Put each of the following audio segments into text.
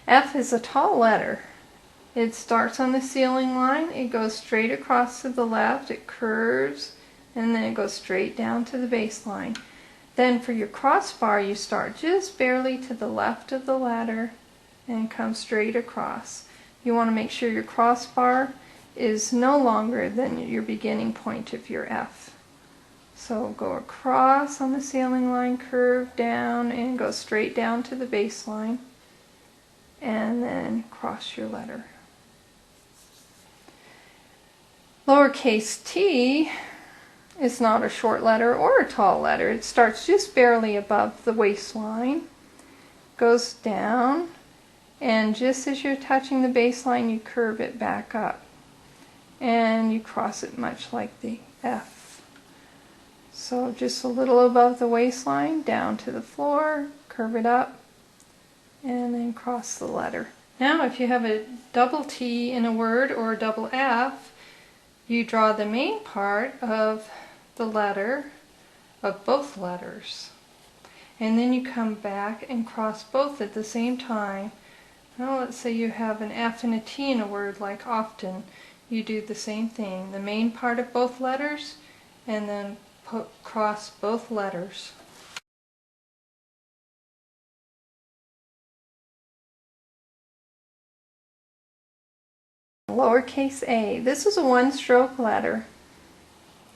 F is a tall letter. It starts on the ceiling line, it goes straight across to the left, it curves, and then it goes straight down to the baseline. Then for your crossbar, you start just barely to the left of the ladder and come straight across. You want to make sure your crossbar is no longer than your beginning point of your F. So go across on the ceiling line, curve down, and go straight down to the baseline, and then cross your letter. Lowercase t is not a short letter or a tall letter. It starts just barely above the waistline, goes down, and just as you're touching the baseline, you curve it back up. And you cross it much like the F. So just a little above the waistline, down to the floor, curve it up, and then cross the letter. Now if you have a double T in a word or a double F, you draw the main part of the letter of both letters. And then you come back and cross both at the same time. Now let's say you have an F and a T in a word like often. You do the same thing. The main part of both letters and then cross both letters. Lowercase a. This is a one-stroke letter.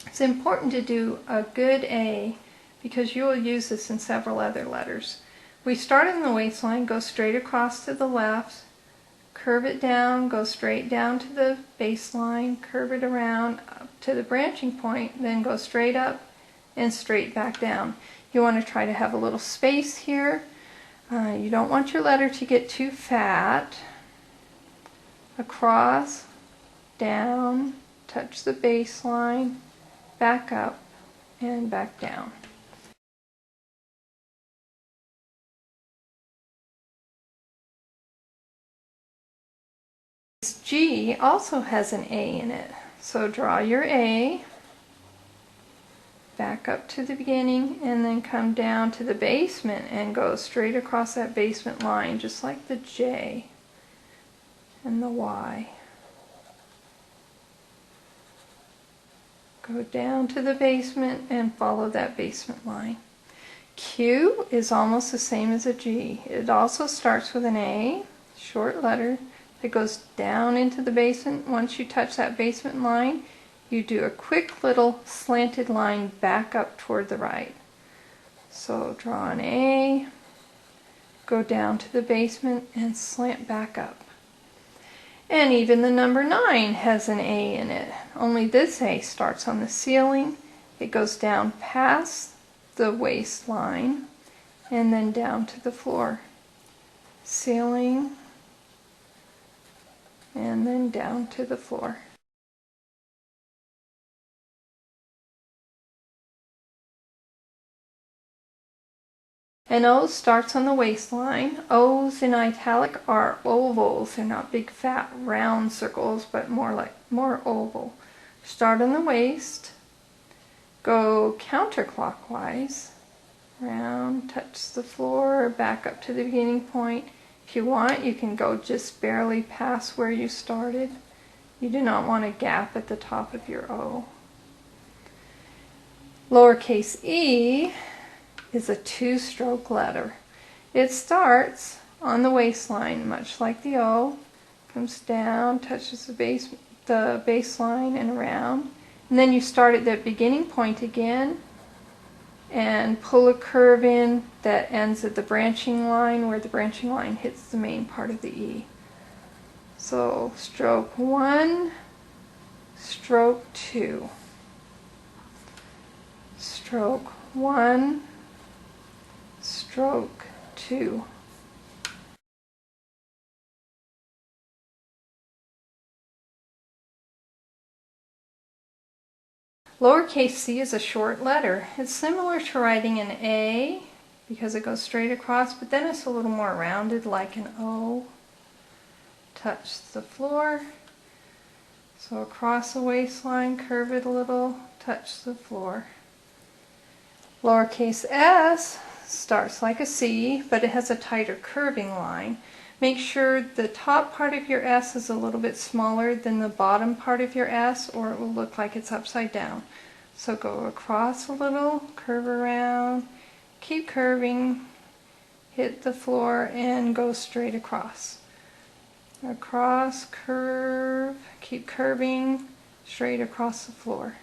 It's important to do a good A because you will use this in several other letters. We start in the waistline, go straight across to the left, curve it down, go straight down to the baseline, curve it around up to the branching point, then go straight up and straight back down. You want to try to have a little space here. You don't want your letter to get too fat. Across, down, touch the baseline, back up, and back down. G also has an A in it, so draw your A, back up to the beginning, and then come down to the basement and go straight across that basement line, just like the J and the Y. Go down to the basement and follow that basement line. Q is almost the same as a G. It also starts with an A, short letter, that goes down into the basement. Once you touch that basement line, you do a quick little slanted line back up toward the right. So draw an A, go down to the basement, and slant back up. And even the number 9 has an A in it, only this A starts on the ceiling, it goes down past the waistline, and then down to the floor. Ceiling, and then down to the floor. An O starts on the waistline. O's in italic are ovals. They're not big fat round circles, but more oval. Start on the waist. Go counterclockwise. Round, touch the floor, back up to the beginning point. If you want, you can go just barely past where you started. You do not want a gap at the top of your O. Lowercase e is a two-stroke letter. It starts on the waistline, much like the O, comes down, touches the baseline and around, and then you start at the beginning point again and pull a curve in that ends at the branching line where the branching line hits the main part of the E. So stroke 1, stroke 2, stroke 1, stroke 2. Lowercase c is a short letter. It's similar to writing an A because it goes straight across, but then it's a little more rounded like an O. Touch the floor. So across the waistline, curve it a little, touch the floor. Lowercase s starts like a C, but it has a tighter curving line. Make sure the top part of your S is a little bit smaller than the bottom part of your S, or it will look like it's upside down. So go across a little, curve around, keep curving, hit the floor, and go straight across. Across, curve, keep curving, straight across the floor.